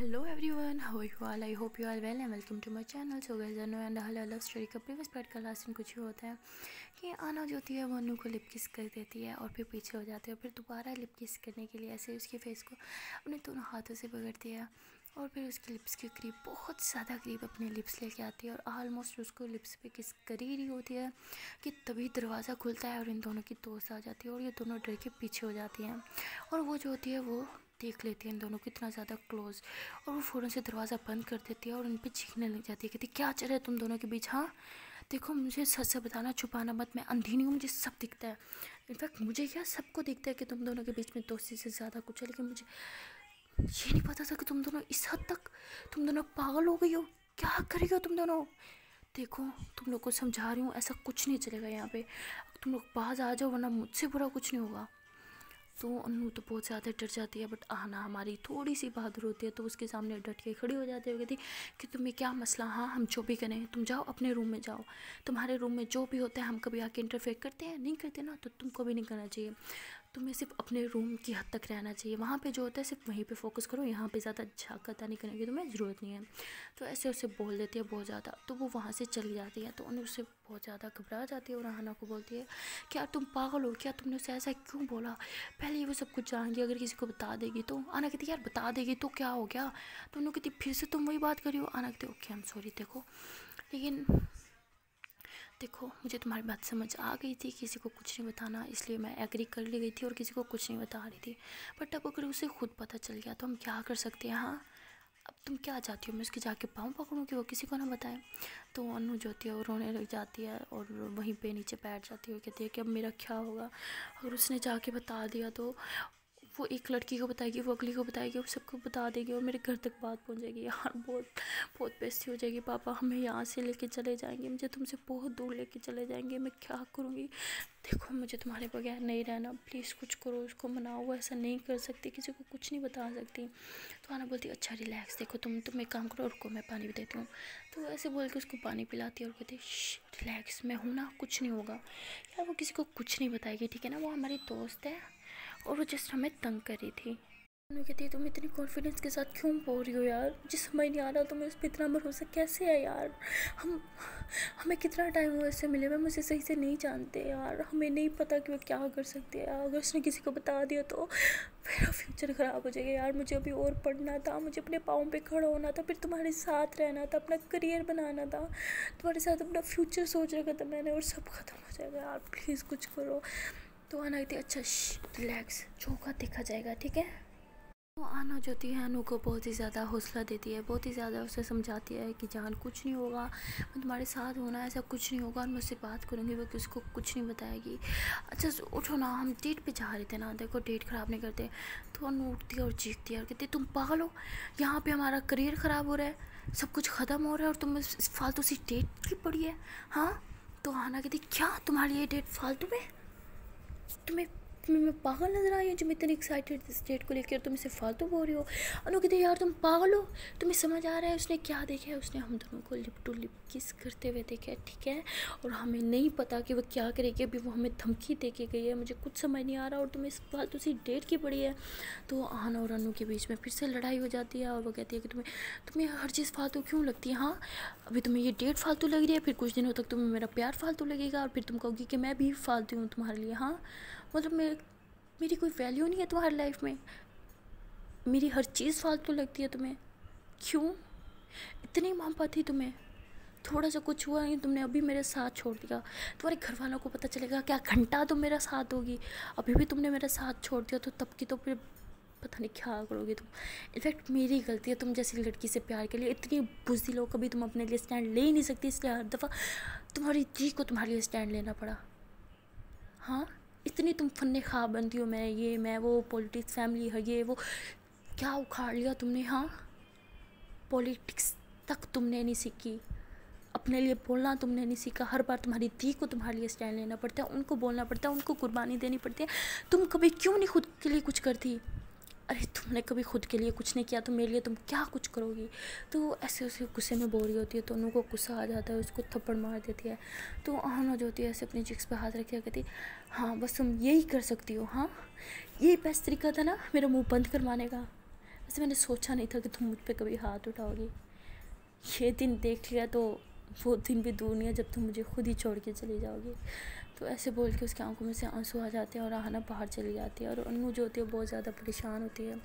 Hello everyone, how are you all? I hope you are well and welcome to my channel. So guys, Anu and Hala love story का previous part का last में कुछ ही होता है कि आना जो होती है वो अनु को लिप किस कर देती है और फिर पीछे हो जाती है और फिर दोबारा लिप किस करने के लिए ऐसे उसके फेस को अपने दोनों हाथों से पकड़ती है और फिर उसके लिप्स के करीब बहुत ज़्यादा करीब अपने लिप्स लेके आती है और ऑलमोस्ट उसको लिप्स पे किस कर ही रही होती है कि तभी दरवाज़ा खुलता है और इन दोनों की दोस्त आ जाती है और ये दोनों डर के पीछे हो जाती हैं और वो जो होती है वो देख लेती है इन दोनों को इतना ज़्यादा क्लोज और वो फ़ौरन से दरवाज़ा बंद कर देती है और उन पर चीखने लग जाती है। कहती क्या चल रहा है तुम दोनों के बीच? हाँ देखो, मुझे सच से बताना, छुपाना मत, मैं अंधी नहीं हूँ, मुझे सब दिखता है। इनफैक्ट मुझे क्या सबको दिखता है कि तुम दोनों के बीच में दोस्ती से ज़्यादा कुछ है, लेकिन मुझे ये नहीं पता था कि तुम दोनों इस हद तक तुम दोनों पागल हो गई हो। क्या कर रही हो तुम दोनों? देखो तुम लोग को समझा रही हूँ, ऐसा कुछ नहीं चलेगा यहाँ पे, तुम लोग बाहर आ जाओ वरना मुझसे बुरा कुछ नहीं होगा। तो अनु तो बहुत ज़्यादा डर जाती है, बट आना हमारी थोड़ी सी बहादुर होती है तो उसके सामने डट के खड़ी हो जाती है। कहती कि तुम्हें क्या मसला, हाँ हम जो भी करें, तुम जाओ अपने रूम में जाओ, तुम्हारे रूम में जो भी होता है हम कभी आके इंटरफेयर करते हैं नहीं करते ना, तो तुमको भी नहीं करना चाहिए। तुम्हें सिर्फ अपने रूम की हद तक रहना चाहिए, वहाँ पे जो होता है सिर्फ वहीं पे फोकस करो, यहाँ पे ज़्यादा झाकता नहीं करने की तुम्हें ज़रूरत नहीं है। तो ऐसे उसे बोल देती है बहुत ज़्यादा, तो वो वहाँ से चली जाती है। तो उन्हें उससे बहुत ज़्यादा घबरा जाती है और आना को बोलती है कि यार तुम पागल हो क्या, तुमने उसे ऐसा क्यों बोला? पहले ही वो सब कुछ जानेगी, अगर किसी को बता देगी तो। आना कहती यार बता देगी तो क्या हो गया? तो उन्होंने कहती फिर से तुम वही बात करी हो। आना कहती ओके आई एम सॉरी, देखो मुझे तुम्हारी बात समझ आ गई थी, किसी को कुछ नहीं बताना, इसलिए मैं एग्री कर ली गई थी और किसी को कुछ नहीं बता रही थी। बट अब अगर उसे खुद पता चल गया तो हम क्या कर सकते हैं? हाँ अब तुम क्या चाहती हो, मैं उसके जाके पाँव पकड़ूँ कि वो किसी को ना बताए? तो अनु जो होती है वो रोने लग जाती है और वहीं पे नीचे बैठ जाती है और कहती है कि अब मेरा क्या होगा अगर उसने जाके बता दिया तो? वो एक लड़की को बताएगी, वो अगली को बताएगी, वो सबको बता देगी और मेरे घर तक बात पहुंच जाएगी। यार बहुत बहुत बेइज्जती हो जाएगी। पापा हमें यहाँ से लेके चले जाएंगे, मुझे तुमसे बहुत दूर लेके चले जाएंगे, मैं क्या करूँगी? देखो मुझे तुम्हारे बगैर नहीं रहना, प्लीज़ कुछ करो, उसको मनाओ, वो ऐसा नहीं कर सकती, किसी को कुछ नहीं बता सकती। तो आना बोलती अच्छा रिलैक्स, देखो तुम एक काम करो, रुको मैं पानी भी देती हूँ। तो ऐसे बोल के उसको पानी पिलाती है और कहती रिलैक्स, मैं हूँ ना, कुछ नहीं होगा। यार वो किसी को कुछ नहीं बताएगी, ठीक है ना, वो हमारी दोस्त है और वो जस्ट हमें तंग कर रही थी। उन्होंने कहती है तुम इतनी कॉन्फिडेंस के साथ क्यों बोल रही हो यार, मुझे समझ नहीं आ रहा तुम्हें उस पर इतना भरोसा कैसे है यार। हमें कितना टाइम हुआ इससे मिले हुए, मुझे सही से नहीं जानते यार, हमें नहीं पता कि वो क्या कर सकती है। अगर उसने किसी को बता दिया तो मेरा फ्यूचर ख़राब हो जाएगा यार। मुझे अभी और पढ़ना था, मुझे अपने पाँव पे खड़ा होना था, फिर तुम्हारे साथ रहना था, अपना करियर बनाना था, तुम्हारे साथ अपना फ्यूचर सोच रखा था मैंने, और सब ख़त्म हो जाएगा यार, प्लीज़ कुछ करो। तो आना कहती अच्छा रिलैक्स, जो होगा देखा जाएगा, ठीक है। तो आना जो होती है अनु को बहुत ही ज़्यादा हौसला देती है, बहुत ही ज़्यादा उसे समझाती है कि जान कुछ नहीं होगा, मैं तुम्हारे साथ होना, ऐसा कुछ नहीं होगा, और मैं उससे बात करूँगी, वो किसको कुछ नहीं बताएगी। अच्छा उठो ना, हम डेट पे जा रहे थे ना, देखो डेट ख़राब नहीं करते। तो अनु उठती है और चीखती है और कहती तुम पागल हो, यहाँ पर हमारा करियर ख़राब हो रहा है, सब कुछ ख़त्म हो रहा है और तुम फालतू सी डेट की पड़ी है? हाँ तो आना कहती क्या तुम्हारी ये डेट फालतू में, तुम्हें मैं पागल नज़र आई हूँ जो मैं इतनी एक्साइटेड इस डेट को लेकर, तुम इसे फालतू बोल रही हो? अनु कहते यार तुम पागल हो, तुम्हें समझ आ रहा है उसने क्या देखा है? उसने हम दोनों को लिप टू लिप किस करते हुए देखा है, ठीक है, और हमें नहीं पता कि वो क्या करेगी। अभी वो हमें धमकी दे के गई है, मुझे कुछ समझ नहीं आ रहा और तुम्हें इस फालतू सी डेट की पड़ी है। तो आना और अनु के बीच में फिर से लड़ाई हो जाती है और वो कहती है कि तुम्हें हर चीज़ फालतू क्यों लगती है? हाँ अभी तुम्हें ये डेट फालतू लग रही है, फिर कुछ दिनों तक तुम्हें मेरा प्यार फालतू लगेगा और फिर तुम कहोगी कि मैं भी फालतू हूँ तुम्हारे लिए। हाँ मतलब मेरी कोई वैल्यू नहीं है तुम्हारी लाइफ में, मेरी हर चीज़ फालतू लगती है तुम्हें? क्यों इतनी मोहब्बत थी तुम्हें? थोड़ा सा कुछ हुआ नहीं, तुमने अभी मेरे साथ छोड़ दिया, तुम्हारे घर वालों को पता चलेगा क्या घंटा तुम मेरा साथ दोगी? अभी भी तुमने मेरा साथ छोड़ दिया तो तब की तो फिर पता नहीं क्या करोगी तुम। इनफैक्ट मेरी गलती है, तुम जैसी लड़की से प्यार के लिए इतनी बुज़दिल हो, कभी तुम अपने लिए स्टैंड ले ही नहीं सकती, इसलिए हर दफ़ा तुम्हारी दी को तुम्हारे लिए स्टैंड लेना पड़ा। हाँ इतनी तुम फन्ने ख्वाब बनती हो, मैं वो पॉलिटिक्स फैमिली है ये वो, क्या उखाड़ लिया तुमने? हाँ पॉलिटिक्स तक तुमने नहीं सीखी, अपने लिए बोलना तुमने नहीं सीखा, हर बार तुम्हारी दी को तुम्हारे लिए स्टैंड लेना पड़ता है, उनको बोलना पड़ता है, उनको कुर्बानी देनी पड़ती है। तुम कभी क्यों नहीं खुद के लिए कुछ करती? अरे तुमने कभी खुद के लिए कुछ नहीं किया तो मेरे लिए तुम क्या कुछ करोगी? तो ऐसे उसे गुस्से में बोल रही होती है तो उन्हों को गुस्सा आ जाता है, उसको थप्पड़ मार देती है। तो आना जो होती है ऐसे अपनी चिक्स पे हाथ रख के कहती हाँ बस तुम यही कर सकती हो, हाँ यही बेस्ट तरीका था ना मेरा मुंह बंद करवाने का, वैसे मैंने सोचा नहीं था कि तुम मुझ पे कभी हाथ उठाओगी। ये दिन देख लिया तो वो दिन भी दूर नहीं है जब तुम मुझे खुद ही छोड़ के चली जाओगी। तो ऐसे बोल के उसकी आंखों में से आंसू आ जाते हैं और आहना बाहर चली जाती है। और अनु जो होती है बहुत ज़्यादा परेशान होती है।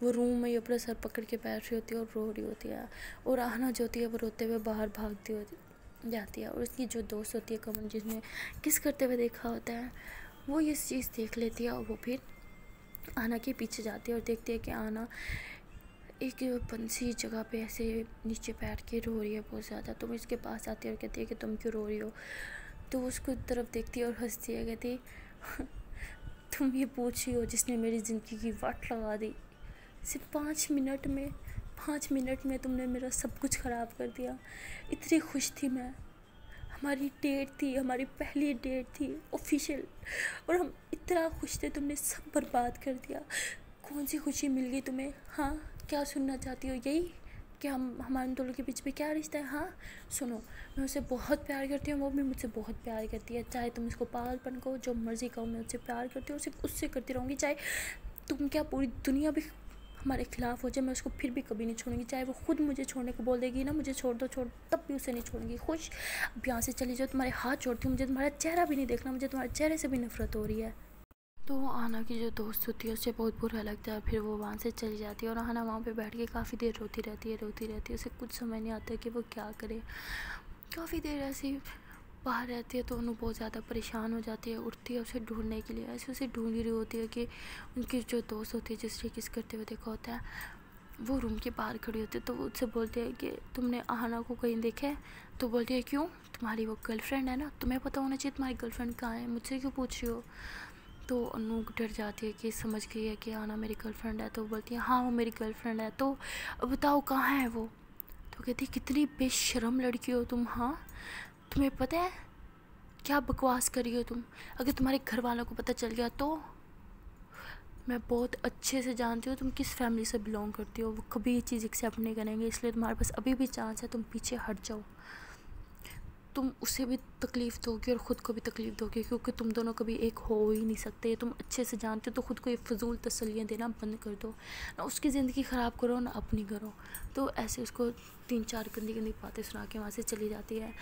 वो रूम में ही अपना सर पकड़ के बैठ रही होती है और रो रही होती है। और आहना जो होती है वो रोते हुए बाहर भागती होती जाती है। और उसकी जो दोस्त होती है कमल, जिसने किस करते हुए देखा होता है, वो ये चीज़ देख लेती है और वो फिर आहना के पीछे जाती है और देखती है कि आहना एक पंछी जगह पे ऐसे नीचे बैठ के रो रही है बहुत ज़्यादा। तो वो इसके पास आती है और कहती है कि तुम क्यों रो रही हो। तो उसको तरफ देखती है और हंसती है, कहती तुम ये पूछ रही हो जिसने मेरी ज़िंदगी की वाट लगा दी। सिर्फ 5 मिनट में तुमने मेरा सब कुछ ख़राब कर दिया। इतनी खुश थी मैं, हमारी डेट थी, हमारी पहली डेट थी ऑफिशियल, और हम इतना खुश थे, तुमने सब बर्बाद कर दिया। कौन सी खुशी मिल गई तुम्हें? हाँ, क्या सुनना चाहती हो? यही कि हमारे दोनों के बीच में क्या रिश्ता है? हाँ सुनो, मैं उसे बहुत प्यार करती हूँ, वो भी मुझसे बहुत प्यार करती है। चाहे तुम उसको पागलपन कहो, जो मर्ज़ी कहो, मैं उससे प्यार करती हूँ और सिर्फ उससे करती रहूँगी। चाहे तुम क्या पूरी दुनिया भी हमारे खिलाफ हो जाए, मैं उसको फिर भी कभी नहीं छोड़ूंगी। चाहे वो खुद मुझे छोड़ने को बोल देगी ना, मुझे छोड़ दो, तब भी उसे नहीं छोड़ूंगी। खुश, अब यहाँ से चली जाओ, तुम्हारे हाथ जोड़ती हूँ, मुझे तुम्हारा चेहरा भी नहीं देखना, मुझे तुम्हारे चेहरे से भी नफरत हो रही है। तो आहना की जो दोस्त होती है उससे बहुत बुरा लगता है। फिर वो वहाँ से चली जाती है और आहना वहाँ पे बैठ के काफ़ी देर रोती रहती है। उसे कुछ समझ नहीं आता कि वो क्या करे। काफ़ी देर ऐसे बाहर रहती है तो अनु बहुत ज़्यादा परेशान हो जाती है, उठती है उसे ढूंढने के लिए। ऐसे उसे ढूंढ ही रही होती है कि उनकी जो दोस्त होती है जिससे किस करते हुए देखा होता है, वो रूम के बाहर खड़ी होती है। तो वो उससे बोलती है कि तुमने आहना को कहीं देखा है? तो बोलती है क्यों, तुम्हारी वो गर्लफ्रेंड है ना, तुम्हें पता होना चाहिए तुम्हारी गर्लफ्रेंड कहाँ है, मुझसे क्यों पूछ रही हो। तो अनु डर जाती है कि समझ गई है कि आहना मेरी गर्लफ्रेंड है। तो बोलती है हाँ वो मेरी गर्लफ्रेंड है, तो बताओ कहाँ है वो। तो कहती है कितनी बेशर्म लड़की हो तुम, हाँ तुम्हें पता है क्या बकवास करी हो तुम, अगर तुम्हारे घर वालों को पता चल गया तो। मैं बहुत अच्छे से जानती हूँ तुम किस फैमिली से बिलोंग करती हो, वो कभी ये चीज़ एक्सेप्ट नहीं करेंगे, इसलिए तुम्हारे पास अभी भी चांस है, तुम पीछे हट जाओ। तुम उसे भी तकलीफ़ दोगे और ख़ुद को भी तकलीफ़ दोगे, क्योंकि तुम दोनों कभी एक हो ही नहीं सकते। तुम अच्छे से जानते हो, तो ख़ुद को ये फजूल तसल्लियाँ देना बंद कर दो, ना उसकी ज़िंदगी ख़राब करो ना अपनी करो। तो ऐसे उसको 3-4 गंदी गंदी बातें सुना के वहाँ से चली जाती है।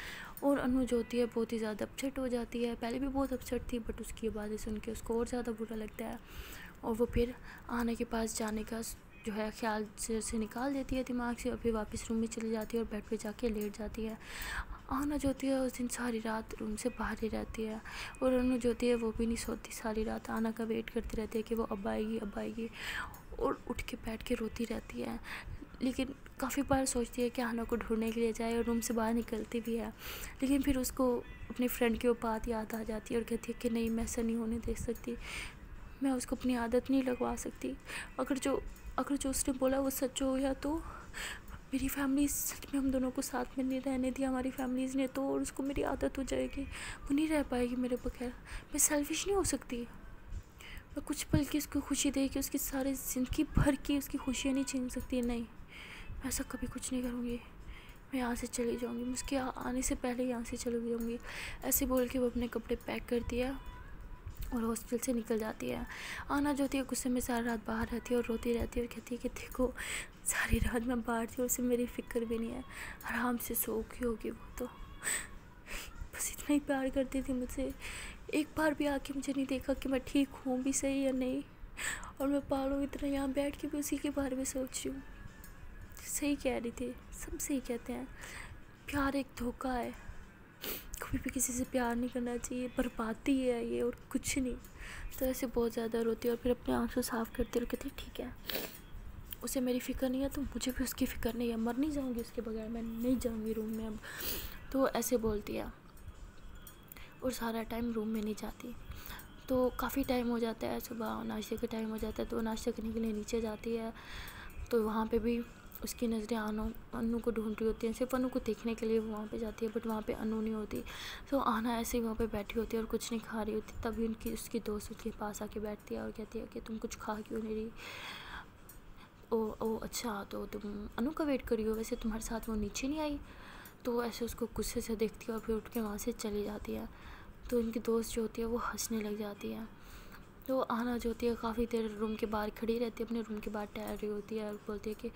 और अनु जो होती है बहुत ही ज़्यादा अपसेट हो जाती है। पहले भी बहुत अपसेट थी, बट उसकी बातें सुन के उसको और ज़्यादा बुरा लगता है। और वो फिर आहना के पास जाने का जो है ख्याल से निकाल देती है दिमाग से, और फिर वापस रूम में चली जाती है और बेड पे जाके लेट जाती है। आहना जो होती है उस दिन सारी रात रूम से बाहर ही रहती है। और अनु जो होती है वो भी नहीं सोती सारी रात, आहना का वेट करती रहती है कि वो अब आएगी, और उठ के बैठ के रोती रहती है। लेकिन काफ़ी बार सोचती है कि आहना को ढूंढने के लिए जाए, और रूम से बाहर निकलती भी है। लेकिन फिर उसको अपनी फ्रेंड की वो बात याद आ जाती है और कहती है कि नहीं, मैं ऐसा नहीं होने दे सकती, मैं उसको अपनी आदत नहीं लगवा सकती। अगर जो उसने बोला वो सच हो गया तो मेरी फैमिली सच में हम दोनों को साथ में नहीं रहने दिया हमारी फैमिलीज़ ने, तो और उसको मेरी आदत हो जाएगी, वो नहीं रह पाएगी मेरे बगैर। मैं सेल्फिश नहीं हो सकती, मैं कुछ पल की उसको खुशी दे के उसकी सारी ज़िंदगी भर की उसकी खुशियाँ नहीं छीन सकती। नहीं, मैं ऐसा कभी कुछ नहीं करूँगी, मैं यहाँ से चली जाऊँगी, मैं उसके आने से पहले यहाँ से चली जाऊँगी। ऐसे बोल के वो अपने कपड़े पैक कर दिया और हॉस्टल से निकल जाती है। आहना जो होती है गुस्से में सारी रात बाहर रहती है और रोती रहती है और कहती है कि देखो सारी रात मैं बाहर थी और उसे मेरी फ़िक्र भी नहीं है, आराम से सो गई होगी वो तो, बस इतना ही प्यार करती थी मुझसे। एक बार भी आके मुझे नहीं देखा कि मैं ठीक हूँ भी सही या नहीं, और मैं पागलों की तरह यहाँ बैठ के भी उसी के बारे में सोच रही हूँ। सही कह रही थी, सब सही कहते हैं, प्यार एक धोखा है, कभी भी किसी से प्यार नहीं करना चाहिए, बर्बादी है ये और कुछ नहीं। तो ऐसे बहुत ज़्यादा रोती है और फिर अपने आंसू साफ़ करती है और कहती है ठीक है, उसे मेरी फ़िक्र नहीं है तो मुझे भी उसकी फ़िक्र नहीं है, मर नहीं जाऊँगी उसके बगैर, मैं नहीं जाऊँगी रूम में अब। तो ऐसे बोलती है और सारा टाइम रूम में नहीं जाती। तो काफ़ी टाइम हो जाता है, सुबह नाश्ते का टाइम हो जाता है, तो नाश्ता करने के लिए नीचे जाती है। तो वहाँ पे भी उसकी नज़रें अनु को ढूंढ रही होती हैं, सिर्फ अनु को देखने के लिए वो वहाँ पे जाती है, बट वहाँ पे अनु नहीं होती। तो आहना ऐसे ही वहाँ पे बैठी होती है और कुछ नहीं खा रही होती। तभी उसकी दोस्त उसके पास आके बैठती है और कहती है कि तुम कुछ खा क्यों नहीं रही। ओ अच्छा, तो तुम अनु का वेट करी हो, वैसे तुम्हारे साथ वो नीचे नहीं आई। तो ऐसे उसको गुस्से से देखती है और फिर उठ के वहाँ से चली जाती है। तो उनकी दोस्त जो होती है वो हंसने लग जाती है। तो आना जो होती है काफ़ी देर रूम के बाहर खड़ी रहती है, अपने रूम के बाहर टहल रही होती है और बोलती है कि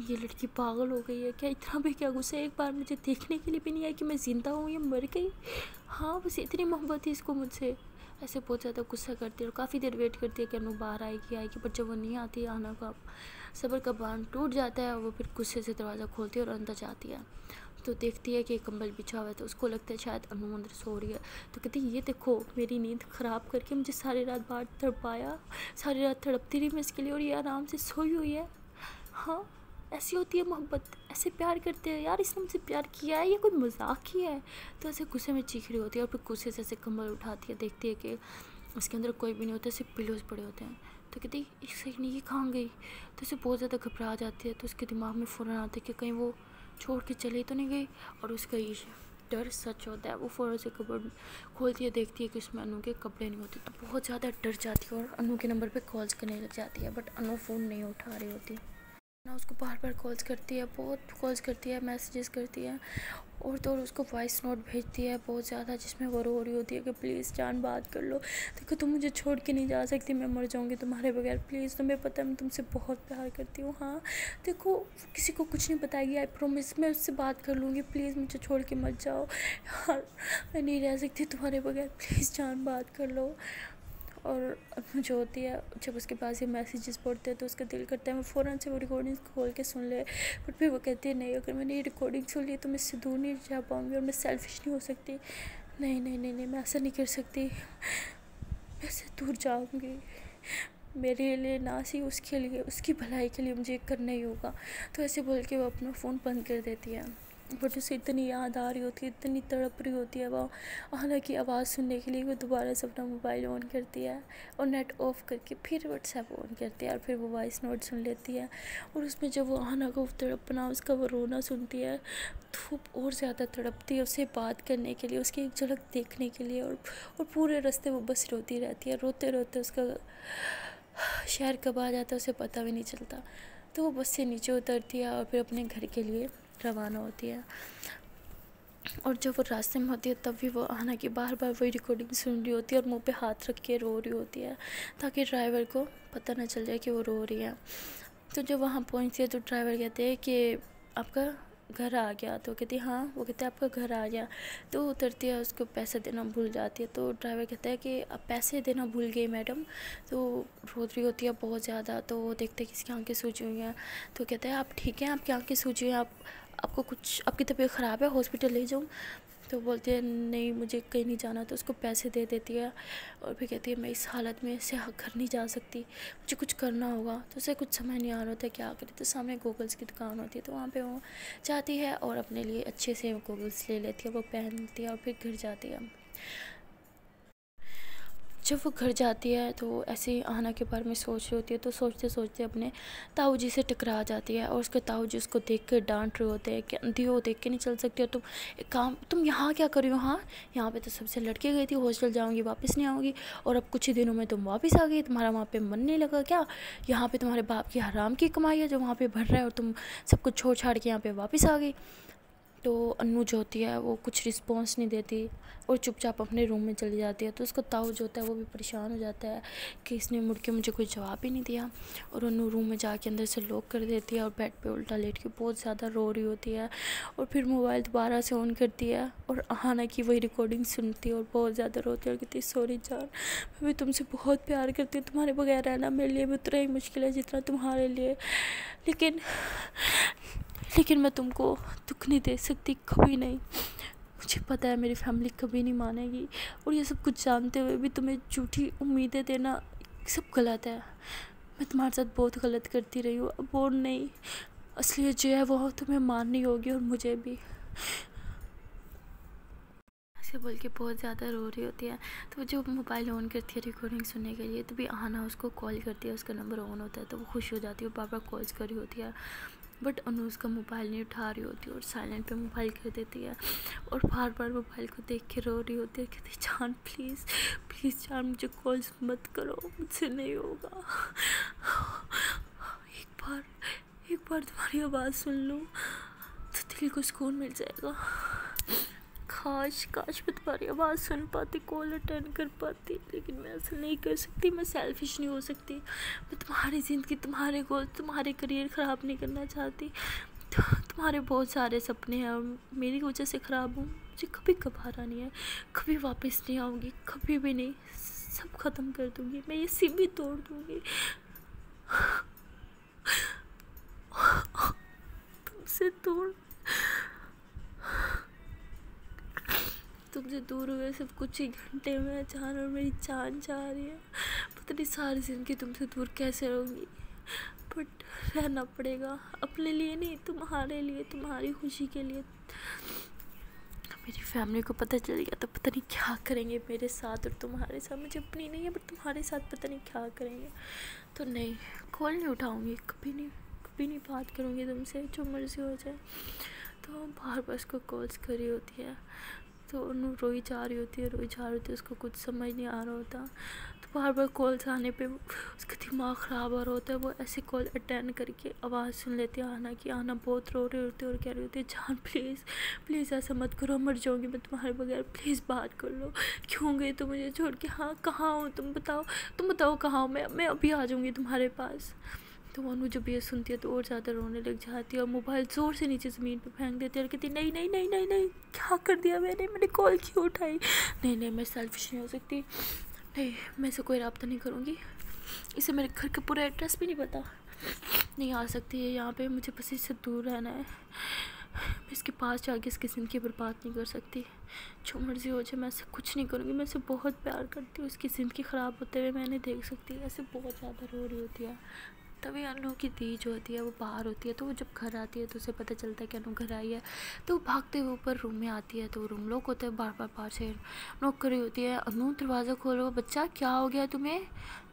ये लड़की पागल हो गई है क्या, इतना भी क्या गुस्सा है, एक बार मुझे देखने के लिए भी नहीं आया कि मैं ज़िंदा हूँ या मर गई। हाँ बस इतनी मोहब्बत थी इसको मुझसे। ऐसे बहुत ज़्यादा गुस्सा करती है और काफ़ी देर वेट करती है कि अनु बाहर आएगी, पर जब वो नहीं आती आना का सब्र का बांध टूट जाता है। वो फिर गुस्से से दरवाज़ा खोलती है और अंदर जाती है तो देखती है कि कंबल बिछा हुआ है, तो उसको लगता है शायद अनु अंदर सो रही है। तो कहती है ये देखो मेरी नींद ख़राब करके मुझे सारी रात बाहर तड़पाया, सारी रात तड़पती रही मैं इसके लिए और ये आराम से सोई हुई है। हाँ ऐसी होती है मोहब्बत, ऐसे प्यार करते हैं यार, इसने मुझसे प्यार किया है, ये कोई मजाक ही है। तो ऐसे गुस्से में चीख रही होती है और फिर गुस्से से ऐसे कंबल उठाती है, देखती है कि उसके अंदर कोई भी नहीं होता, सिर्फ पिलोज पड़े होते हैं। तो कहती इससे नहीं ये कहाँ गई, तो उसे बहुत ज़्यादा घबरा जाती है। तो उसके दिमाग में फ़ौरन आता है कि कहीं वो छोड़ के चली तो नहीं गई, और उसका ये डर सच होता है। वो फ़ौरन से कपड़ खोलती है, देखती है कि उसमें अनु के कपड़े नहीं होते, तो बहुत ज़्यादा डर जाती है और अनु के नंबर पे कॉल्स करने लग जाती है। बट अनु फ़ोन नहीं उठा रही होती ना, उसको बार बार कॉल्स करती है, बहुत कॉल्स करती है, मैसेजेस करती है और तो और उसको वॉइस नोट भेजती है बहुत ज़्यादा, जिसमें वो रो रही होती है कि प्लीज़ जान बात कर लो, देखो तुम मुझे छोड़ के नहीं जा सकती, मैं मर जाऊंगी तुम्हारे बगैर, प्लीज़ तुम्हें पता है मैं तुमसे बहुत प्यार करती हूँ। हाँ देखो किसी को कुछ नहीं बताएगी, आई प्रॉमिस, मैं उससे बात कर लूँगी, प्लीज़ मुझे छोड़ के मत जाओ यार, मैं नहीं रह सकती तुम्हारे बगैर, प्लीज़ जान बात कर लो। और जो होती है जब उसके पास ये मैसेजेस पढ़ते हैं तो उसका दिल करता है मैं फ़ौरन से वो रिकॉर्डिंग खोल के सुन ले, बट फिर वो कहती है नहीं, अगर मैंने ये रिकॉर्डिंग सुन ली तो मैं इससे दूर नहीं जा पाऊँगी और मैं सेल्फिश नहीं हो सकती, नहीं नहीं नहीं नहीं मैं ऐसा नहीं कर सकती, मैं इससे दूर जाऊँगी, मेरे लिए ना सी उसके लिए, उसकी भलाई के लिए मुझे करना ही होगा। तो ऐसे बोल के वो अपना फ़ोन बंद कर देती है। बट उसे इतनी याद आ रही होती है, इतनी तड़प रही होती है वो हालांकि आवाज़ सुनने के लिए, वो दोबारा से अपना मोबाइल ऑन करती है और नेट ऑफ करके फिर व्हाट्सएप ऑन करती है और फिर वो वॉइस नोट सुन लेती है। और उसमें जब वो आना को तड़पना, उसका वो रोना सुनती है तो वो और ज़्यादा तड़पती है उससे बात करने के लिए, उसकी एक झलक देखने के लिए। और पूरे रास्ते वो बस रोती रहती है, रोते रोते उसका शहर कब आ जाता है उसे पता भी नहीं चलता। तो वो बस से नीचे उतरती है और फिर अपने घर के लिए रवाना होती है। और जब वो रास्ते में होती है तब भी वो आना की बार बार वही रिकॉर्डिंग सुन रही होती है और मुंह पे हाथ रख के रो रही होती है, ताकि ड्राइवर को पता ना चल जाए कि वो रो रही है। तो जब वहाँ पहुँचती है तो ड्राइवर कहते हैं कि आपका घर आ गया, तो कहती है हाँ, वो कहते हैं आपका घर आ गया। तो उतरती है, उसको पैसे देना भूल जाती है, तो ड्राइवर कहता है कि आप पैसे देना भूल गई मैडम। तो रो रही होती है बहुत ज़्यादा, तो वो देखते हैं कि इसकी आंखें सूजी हुई हैं। तो कहता है आप ठीक हैं, आपकी आंखें सूजी हुई हैं, आपको कुछ, आपकी तबीयत ख़राब है, हॉस्पिटल ले जाऊँ। तो बोलती है नहीं मुझे कहीं नहीं जाना, तो उसको पैसे दे देती है और फिर कहती है मैं इस हालत में ऐसे घर नहीं जा सकती, मुझे कुछ करना होगा। तो उसे कुछ समझ नहीं आ रहा होता क्या करे, तो सामने गूगल्स की दुकान होती है, तो वहाँ पे वो जाती है और अपने लिए अच्छे से गूगल्स ले लेती है, वो पहन लेती है और फिर घर जाती है। जब वो घर जाती है तो ऐसे ही आना के बारे में सोच रही होती है, तो सोचते सोचते अपने ताऊ जी से टकरा जाती है और उसके ताऊ जी उसको देख कर डांट रहे होते हैं कि अंधी हो, देख के नहीं चल सकती हो तुम, एक काम, तुम यहाँ क्या कर रही हो, हाँ यहाँ पे तो सबसे लड़के गई थी, हॉस्टल जाऊँगी वापस नहीं आऊँगी, और अब कुछ ही दिनों में तुम वापस आ गई, तुम्हारा वहाँ पे मन नहीं लगा क्या, यहाँ पे तुम्हारे बाप की हराम की कमाई है जो वहाँ पे भर रहा है और तुम सब कुछ छोड़ छाड़ के यहाँ पे वापस आ गई। तो अन्नू जो होती है वो कुछ रिस्पॉन्स नहीं देती और चुपचाप अपने रूम में चली जाती है। तो उसका ताऊ जो होता है वो भी परेशान हो जाता है कि इसने मुड़ के मुझे कोई जवाब ही नहीं दिया, और अन्नू रूम में जाके अंदर से लॉक कर देती है और बेड पे उल्टा लेट के बहुत ज़्यादा रो रही होती है। और फिर मोबाइल दोबारा से ऑन करती है और आहाना की वही रिकॉर्डिंग सुनती है और बहुत ज़्यादा रोती है और कहती है सॉरी जान, मैं भी तुमसे बहुत प्यार करती हूँ, तुम्हारे बगैर रहना मेरे लिए भी उतना ही मुश्किल है जितना तुम्हारे लिए, लेकिन मैं तुमको दुख नहीं दे सकती, कभी नहीं, मुझे पता है मेरी फैमिली कभी नहीं मानेगी, और ये सब कुछ जानते हुए भी तुम्हें झूठी उम्मीदें देना सब गलत है, मैं तुम्हारे साथ बहुत गलत करती रही हूँ, अब और नहीं, असलियत जो है वो तुम्हें माननी होगी और मुझे भी। ऐसे बोल के बहुत ज़्यादा रो रही होती है। तो जो मोबाइल ऑन करती है रिकॉर्डिंग सुनने के लिए, तो भी आना उसको कॉल करती है, उसका नंबर ऑन होता है तो वो खुश हो जाती है और बार बार कॉल्स कर रही होती है, बट अनु उसका मोबाइल नहीं उठा रही होती और साइलेंट पे मोबाइल कर देती है और बार बार मोबाइल को देख के रो रही होती है, कहती जान प्लीज़ प्लीज़ जान मुझे कॉल्स मत करो, मुझसे नहीं होगा, एक बार तुम्हारी आवाज़ सुन लूँ तो दिल को सुकून मिल जाएगा, काश काश मैं तुम्हारी आवाज़ सुन पाती, कॉल अटेंड कर पाती, लेकिन मैं ऐसा नहीं कर सकती। मैं सेल्फिश नहीं हो सकती। मैं तुम्हारी ज़िंदगी, तुम्हारे गोल, तुम्हारे करियर ख़राब नहीं करना चाहती। तुम्हारे बहुत सारे सपने हैं और मेरी वजह से ख़राब हूँ। मुझे कभी गवारा नहीं है, कभी वापस नहीं आऊँगी, कभी भी नहीं। सब ख़त्म कर दूँगी, मैं ये सिम भी तोड़ दूँगी। तुमसे दूर हुए सिर्फ कुछ ही घंटे में जान, और मेरी जान जा रही है। पता नहीं सारी ज़िंदगी तुमसे दूर कैसे रहूँगी, बट रहना पड़ेगा। अपने लिए नहीं, तुम्हारे लिए, तुम्हारी खुशी के लिए। मेरी फैमिली को पता चल गया तो पता नहीं क्या करेंगे मेरे साथ और तुम्हारे साथ। मुझे अपनी नहीं है, बट तुम्हारे साथ पता नहीं क्या करेंगे। तो नहीं, कॉल नहीं उठाऊँगी, कभी नहीं बात करूँगी तुमसे, जो मर्ज़ी हो जाए। तो बार बार उसको कॉल्स कर रही होती है, तो रोई जा रही होती है, उसको कुछ समझ नहीं आ रहा होता। तो बार बार कॉल्स आने पे उसका दिमाग ख़राब हो रहा होता है। वो ऐसे कॉल अटेंड करके आवाज़ सुन लेती है आना की। आना बहुत रो रही होती है और कह रही होती है, जान प्लीज़ ऐसा मत करो, मर जाऊँगी मैं तुम्हारे बगैर, प्लीज़ बात कर लो। क्यों गई तो मुझे छोड़ के? हाँ, कहाँ हो तुम बताओ कहाँ हो? मैं अभी आ जाऊँगी तुम्हारे पास। तो अनु जब ये सुनती है तो और ज़्यादा रोने लग जाती है और मोबाइल ज़ोर से नीचे ज़मीन पे फेंक देती है और कहती नहीं, क्या कर दिया मैंने कॉल क्यों उठाई? नहीं, मैं सेल्फिश नहीं हो सकती। नहीं, मैं इसे कोई रब्ता नहीं करूँगी। इसे मेरे घर का पूरा एड्रेस भी नहीं पता। नहीं आ सकती है यहाँ पे, मुझे बस इससे दूर रहना है। मैं इसके पास जाके इसकी ज़िंदगी बर्बाद नहीं कर सकती। जो मर्ज़ी हो जाए, मैं ऐसे कुछ नहीं करूँगी। मैं इसे बहुत प्यार करती हूँ। उसकी ज़िंदगी ख़राब होते हुए मैं नहीं देख सकती। ऐसे बहुत ज़्यादा रो रही होती है। तभी अनु की दी जो होती है वो बाहर होती है, तो वो जब घर आती है तो उसे पता चलता है कि अनु घर आई है। तो वो भागते हुए ऊपर रूम में आती है, तो रूम लॉक होता है। बार बार से नॉक कर रही होती है, अनु दरवाज़ा खोलो, बच्चा क्या हो गया तुम्हें,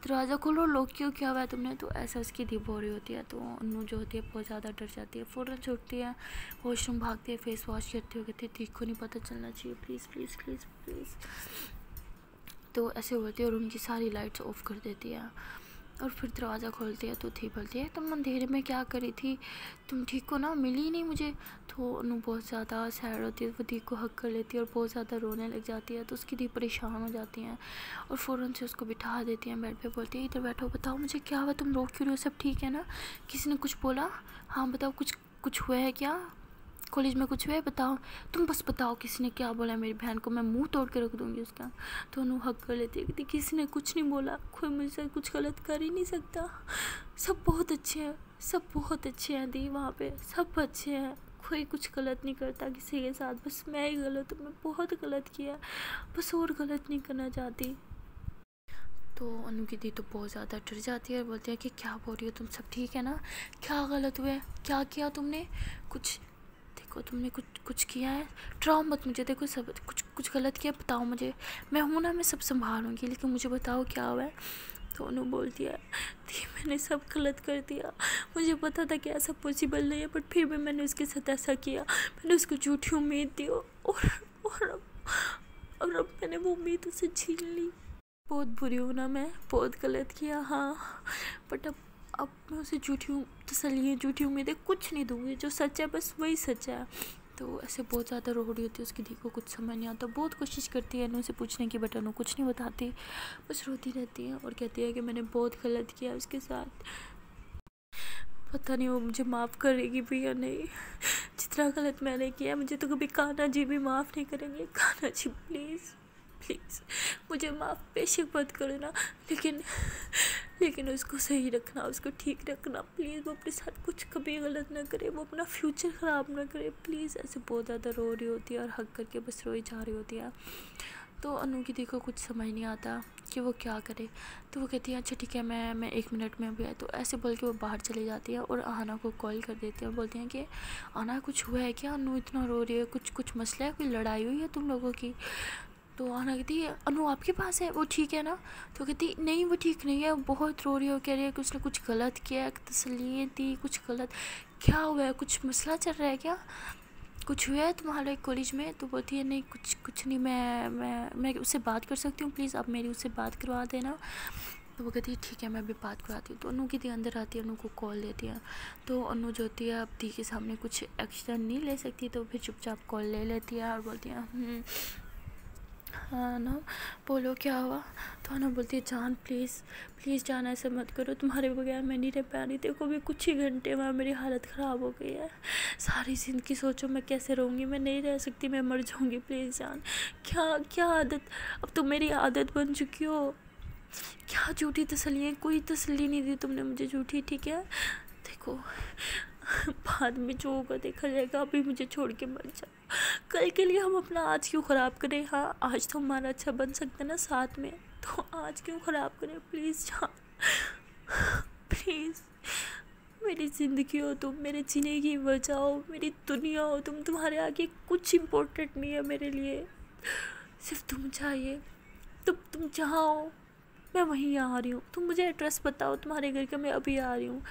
दरवाज़ा खोलो, लॉक क्यों किया हुआ है तुमने? तो ऐसा उसकी दी हो रही होती है। तो अनु जो होती है बहुत ज़्यादा डर जाती है, फ़ौरन छूटती है, वॉशरूम भागती है, फेस वॉश करती हुई कहती है, ठीक को नहीं पता चलना चाहिए, प्लीज़। तो ऐसे बोलती है और रूम की सारी लाइट्स ऑफ कर देती है और फिर दरवाज़ा खोलती है तो थी बोलती है, तुम अंधेरे में क्या करी थी, तुम ठीक हो ना, मिली नहीं मुझे। तो अनु बहुत ज़्यादा सैड होती है, वो दी को हक कर लेती है और बहुत ज़्यादा रोने लग जाती है। तो उसकी दी परेशान हो जाती हैं और फ़ौरन से उसको बिठा देती हैं बेड पे। बोलती है, इधर बैठो, बताओ मुझे क्या हुआ, तुम रो क्यों रहे हो, सब ठीक है ना, किसी ने कुछ बोला? हाँ बताओ, कुछ हुआ है क्या, कॉलेज में कुछ हुआ है, बताओ, तुम बस बताओ किसी ने क्या बोला मेरी बहन को, मैं मुंह तोड़ के रख दूँगी उसका। तो अनु हक कर लेती है, कहती किसी ने कुछ नहीं बोला, कोई मुझसे कुछ गलत कर ही नहीं सकता, सब बहुत अच्छे हैं दी, वहाँ पे सब अच्छे हैं, कोई कुछ गलत नहीं करता किसी के साथ, बस मैं ही गलत हूँ, मैं बहुत गलत किया, बस और गलत नहीं करना चाहती। तो अनु की दी तो बहुत ज़्यादा डर जाती है और बोलती है कि क्या बोल रही हो तुम, सब ठीक है ना, क्या गलत हुआ है, क्या किया तुमने, देखो तुमने कुछ किया है, डराओ मत मुझे, देखो सब कुछ गलत किया, बताओ मुझे, मैं हूँ ना, मैं सब संभालूंगी, लेकिन मुझे बताओ क्या हुआ है। तो अनु बोलती है, दी मैंने सब गलत कर दिया, मुझे पता था कि ऐसा पॉसिबल नहीं है, बट फिर भी मैंने उसके साथ ऐसा किया, मैंने उसको झूठी उम्मीद दी और अब मैंने वो उम्मीद उससे छीन ली। बहुत बुरी हूँ ना मैं, बहुत गलत किया हाँ, बट अब मैं उसे झूठी उम्मीदें कुछ नहीं दूँगी, जो सच है बस वही सच है। तो ऐसे बहुत ज़्यादा रो रही होती है, उसकी दी को कुछ समझ नहीं आता, बहुत कोशिश करती है अनु से पूछने की, बट अनु कुछ नहीं बताती, बस रोती रहती है और कहती है कि मैंने बहुत गलत किया उसके साथ, पता नहीं वो मुझे माफ़ करेगी भी या नहीं, जितना गलत मैंने किया मुझे तो कभी कान्हा जी भी माफ़ नहीं करेंगे। कान्हा जी प्लीज़ मुझे माफ़ बेशक मत करना, लेकिन उसको सही रखना, उसको ठीक रखना प्लीज़, वो अपने साथ कुछ कभी गलत ना करे, वो अपना फ्यूचर ख़राब ना करे प्लीज़। ऐसे बहुत ज़्यादा रो रही होती है और हक करके बस रोई जा रही होती है। तो अनु की दी को कुछ समझ नहीं आता कि वो क्या करे, तो वो कहती है अच्छा ठीक है, मैं 1 मिनट में भी है। तो ऐसे बोल के वो बाहर चली जाती है और आना को कॉल कर देती है और बोलती हैं कि आना कुछ हुआ है क्या, अनु इतना रो रही है, कुछ मसला है, कोई लड़ाई हुई है तुम लोगों की? तो आना कहती है अनु आपके पास है, वो ठीक है ना? तो कहती नहीं वो ठीक नहीं है, बहुत रो रही है, कह रही है कि उसने कुछ गलत किया है, तसल्ली दी, कुछ गलत क्या हुआ है, कुछ मसला चल रहा है क्या, कुछ हुआ है तुम्हारे कॉलेज में? तो बोलती है नहीं कुछ नहीं, मैं उससे बात कर सकती हूँ, प्लीज़ आप मेरी उससे बात करवा देना। तो वो कहती है ठीक है मैं अभी बात कराती हूँ। तो अनु की दी अंदर आती है, अनु को कॉल देती है। तो अनु जो होती है अब दी के सामने कुछ एक्शन नहीं ले सकती, तो फिर चुपचाप कॉल ले लेती है और बोलती है हाँ ना, बोलो क्या हुआ। तो अनु बोलती है जान प्लीज़ प्लीज़ जान ऐसा मत करो, तुम्हारे बगैर मैं नहीं रह पा रही, देखो भी कुछ ही घंटे में मेरी हालत ख़राब हो गई है, सारी ज़िंदगी सोचो मैं कैसे रहूँगी, मैं नहीं रह सकती, मैं मर जाऊँगी, प्लीज़ जान। क्या क्या आदत, अब तो मेरी आदत बन चुकी हो, क्या झूठी तसल्ली है, कोई तसल्ली नहीं दी तुमने मुझे झूठी, ठीक है। देखो बाद में जो होगा देखा जाएगा, अभी मुझे छोड़ के मत जाओ, कल के लिए हम अपना आज क्यों ख़राब करें। हाँ आज तो हमारा अच्छा बन सकता है ना साथ में, तो आज क्यों ख़राब करें, प्लीज़ जान प्लीज़। मेरी ज़िंदगी हो तुम, मेरे जीने की वजह हो, मेरी दुनिया हो तुम, तुम्हारे आगे कुछ इम्पोर्टेंट नहीं है मेरे लिए, सिर्फ तुम चाहिए। तुम जहाँ हो मैं वहीं आ रही हूँ, तुम मुझे एड्रेस बताओ तुम्हारे घर का, मैं अभी आ रही हूँ।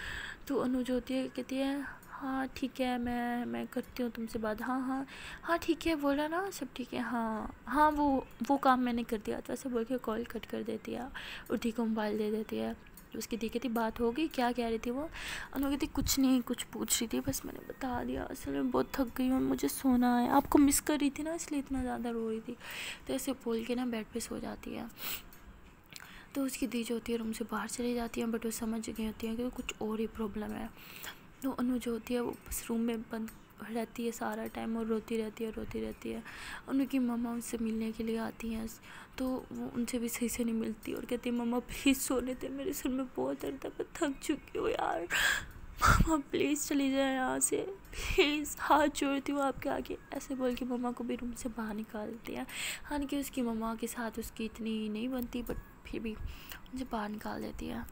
तो अनुज होती है, कहती है हाँ ठीक है मैं करती हूँ तुमसे बात, हाँ हाँ हाँ ठीक है, बोला ना सब ठीक है, हाँ हाँ वो काम मैंने कर दिया था, ऐसे बोल के कॉल कट कर देती है और दी को मोबाइल दे देती है। उसकी दी कहती बात हो गई, क्या कह रही थी वो। अनु कहती कुछ नहीं, कुछ पूछ रही थी बस, मैंने बता दिया, असल में बहुत थक गई हूँ, मुझे सोना है, आपको मिस कर रही थी ना इसलिए इतना ज़्यादा रो रही थी। तो ऐसे बोल के ना बेड पे सो जाती है। तो उसकी दी जो होती है रूम से बाहर चली जाती है, बट वो समझ गई होती है कि कुछ और ही प्रॉब्लम है। तो अनु जो होती है वो बस रूम में बंद रहती है सारा टाइम और रोती रहती है। उनकी मम्मा उनसे मिलने के लिए आती हैं, तो वो उनसे भी सही से नहीं मिलती और कहती है मम्मा प्लीज़ सोने दे, मेरे सिर में बहुत दर्द है, मैं थक चुकी हूँ यार, मम्मा प्लीज़ चली जाए यहाँ से, प्लीज़ हाथ जोड़ती हूँ आपके आगे, ऐसे बोल के मम्मा को भी रूम से बाहर निकाल देती हैं। हालांकि उसकी मम्मा के साथ उसकी इतनी नहीं बनती, बट फिर भी उसे बाहर निकाल देती है।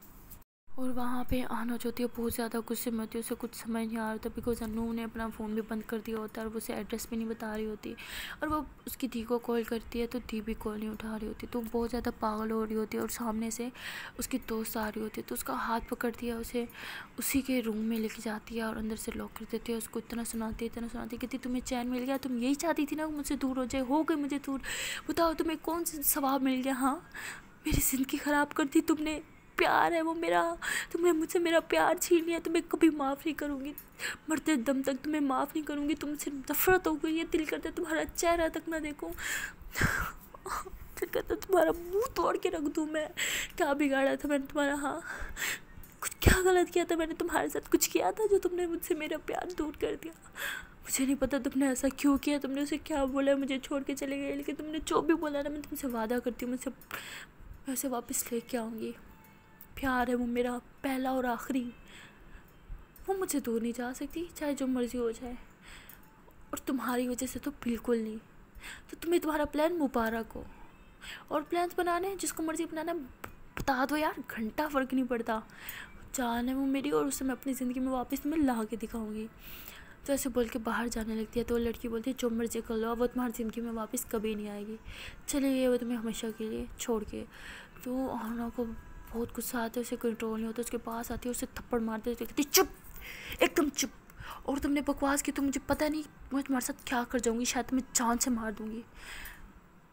और वहाँ पे आना जो होती है बहुत ज़्यादा गुस्से में होती है, उसे कुछ समझ नहीं आ रहा था, बिकॉज अनु ने अपना फ़ोन भी बंद कर दिया होता है और वो उसे एड्रेस भी नहीं बता रही होती, और वो उसकी दी को कॉल करती है तो दी भी कॉल नहीं उठा रही होती, तो बहुत ज़्यादा पागल हो रही होती है। और सामने से उसकी दोस्त आ रही होती है, तो उसका हाथ पकड़ती है, उसे उसी के रूम में लेके जाती है और अंदर से लॉक कर देती है। उसको इतना सुनाती कहती तुम्हें चैन मिल गया, तुम यही चाहती थी ना मुझसे दूर हो जाए, हो गई मुझे दूर, बताओ तुम्हें कौन सा सवाब मिल गया। हाँ मेरी ज़िंदगी ख़राब कर दी तुमने, प्यार है वो मेरा, तुमने मुझसे मेरा प्यार छीन लिया, तुम्हें कभी माफ़ नहीं करूँगी, मरते दम तक तुम्हें माफ़ नहीं करूँगी, तुमसे नफरत हो गई है, दिल करता तुम्हारा चेहरा तक ना देखूँ, दिल करता तुम्हारा मुंह तोड़ के रख दूँ मैं। क्या बिगाड़ा था मैंने तुम्हारा, हाँ कुछ क्या गलत किया था मैंने तुम्हारे साथ, कुछ किया था जो तुमने मुझसे मेरा प्यार दूर कर दिया। मुझे नहीं पता तुमने ऐसा क्यों किया, तुमने उसे क्या बोला, मुझे छोड़ के चले गए, लेकिन तुमने जो भी बोला ना, मैं तुमसे वादा करती हूँ मैं उसे वापस लेके आऊँगी। प्यार है वो मेरा पहला और आखिरी, वो मुझे दूर नहीं जा सकती चाहे जो मर्ज़ी हो जाए, और तुम्हारी वजह से तो बिल्कुल नहीं। तो तुम्हें तुम्हारा प्लान मुबारक हो, और प्लान्स बनाने हैं जिसको मर्ज़ी बनाना बता दो यार, घंटा फ़र्क नहीं पड़ता, जान है वो मेरी, और उसे मैं अपनी ज़िंदगी में वापस तुम्हें ला के दिखाऊँगी। तो ऐसे बोल के बाहर जाने लगती है। तो वो लड़की बोलती है जो मर्ज़ी कर लो, वो तुम्हारी ज़िंदगी में वापस कभी नहीं आएगी, चली गई वो तुम्हें हमेशा के लिए छोड़ के। तो आना को बहुत गुस्सा आता है, उसे कंट्रोल नहीं होता, उसके पास आती है, उसे थप्पड़ मारते है, कहती चुप एकदम चुप, और तुमने बकवास की तो मुझे पता नहीं मैं तुम्हारे साथ क्या कर जाऊँगी, शायद तुम्हें जान से मार दूँगी।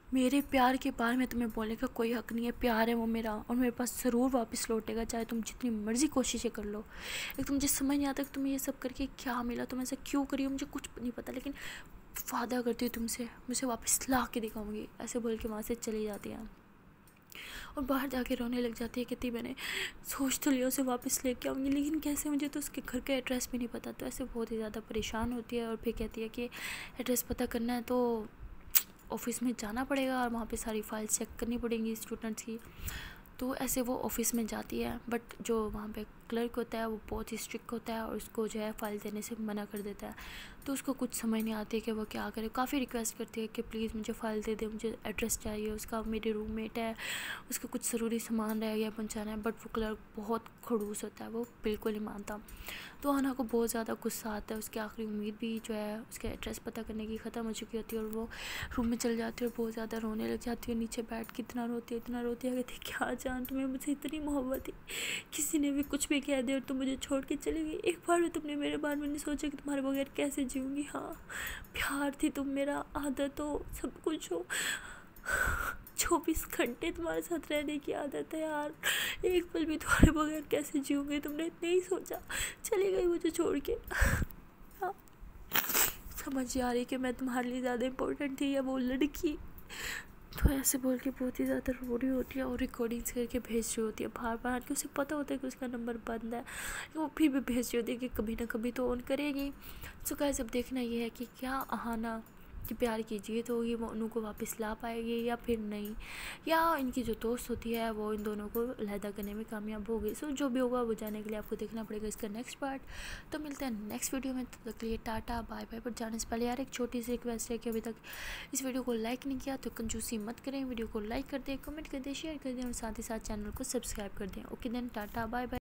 मेरे प्यार के बारे में तुम्हें बोलने का कोई हक़ नहीं है, प्यार है वो मेरा और मेरे पास ज़रूर वापस लौटेगा, चाहे तुम जितनी मर्ज़ी कोशिशें कर लो। एक तो मुझे समझ नहीं आता कि तुम्हें ये सब करके क्या मिला, तुम ऐसा क्यों करी हो, मुझे कुछ नहीं पता, लेकिन वादा करती हूँ तुमसे मुझे वापस ला के दिखाऊँगी। ऐसे बोल के वहाँ से चली जाती है और बाहर जाके रोने लग जाती है। कहती मैंने सोच तो लिया उसे वापस लेके आऊँगी, लेकिन कैसे, मुझे तो उसके घर का एड्रेस भी नहीं पता। तो ऐसे बहुत ही ज़्यादा परेशान होती है और फिर कहती है कि एड्रेस पता करना है तो ऑफ़िस में जाना पड़ेगा और वहाँ पे सारी फाइल चेक करनी पड़ेंगी स्टूडेंट्स की। तो ऐसे वो ऑफ़िस में जाती है, बट जो वहाँ पे क्लर्क होता है वो बहुत ही स्ट्रिक्ट होता है और उसको जो है फ़ाइल देने से मना कर देता है। तो उसको कुछ समझ नहीं आती कि वो क्या करे, काफ़ी रिक्वेस्ट करती है कि प्लीज़ मुझे फ़ाइल दे दे, मुझे एड्रेस चाहिए उसका, मेरे रूममेट है, उसका कुछ ज़रूरी सामान रह गया पहुँचाना है। बट वो क्लर्क बहुत खड़ूस होता है, वो बिल्कुल नहीं मानता। तो अना को बहुत ज़्यादा गुस्सा आता है, उसकी आखिरी उम्मीद भी जो है उसके एड्रेस पता करने की ख़त्म हो चुकी होती है और वो रूम में चल जाती है और बहुत ज़्यादा रोने लग जाती है। नीचे बैठ के इतना रोती है कहती क्या जान तुम्हें मुझसे इतनी मोहब्बत है, किसी ने भी कुछ भी कह दिया और तुम मुझे छोड़ के चली गई, एक बार भी तुमने मेरे बारे में नहीं सोचा कि तुम्हारे बगैर कैसे जीऊँगी। हाँ प्यार थी तुम मेरा, आदत हो, सब कुछ हो, 24 घंटे तुम्हारे साथ रहने की आदत है यार, एक पल भी तुम्हारे बगैर कैसे जीऊँगी, तुमने इतना ही सोचा, चली गई मुझे छोड़ के। हाँ, समझ नहीं आ रही कि मैं तुम्हारे लिए ज़्यादा इम्पोर्टेंट थी या वो लड़की। तो ऐसे बोल के बहुत ही ज़्यादा रो रही होती है और रिकॉर्डिंग्स करके भेज रही होती है बार बार, कि उसे पता होता है कि उसका नंबर बंद है, वो फिर भी भेज रही होती है कि कभी ना कभी तो ऑन करेगी। सो गाइस, अब देखना ये है कि क्या अहाना कि प्यार कीजिए तो ये मोनू को वापस ला पाएगी या फिर नहीं, या इनकी जो दोस्त होती है वो इन दोनों को अलहदा करने में कामयाब होगी। सो जो भी होगा वो जाने के लिए आपको देखना पड़ेगा इसका नेक्स्ट पार्ट। तो मिलते हैं नेक्स्ट वीडियो में, तब तक के लिए टाटा बाय बाय। पर जाने से पहले यार एक छोटी सी रिक्वेस्ट है कि अभी तक इस वीडियो को लाइक नहीं किया तो कंजूसी मत करें, वीडियो को लाइक कर दें, कमेंट कर दें, शेयर कर दें और साथ ही साथ चैनल को सब्सक्राइब कर दें। Okay then, tata bye bye.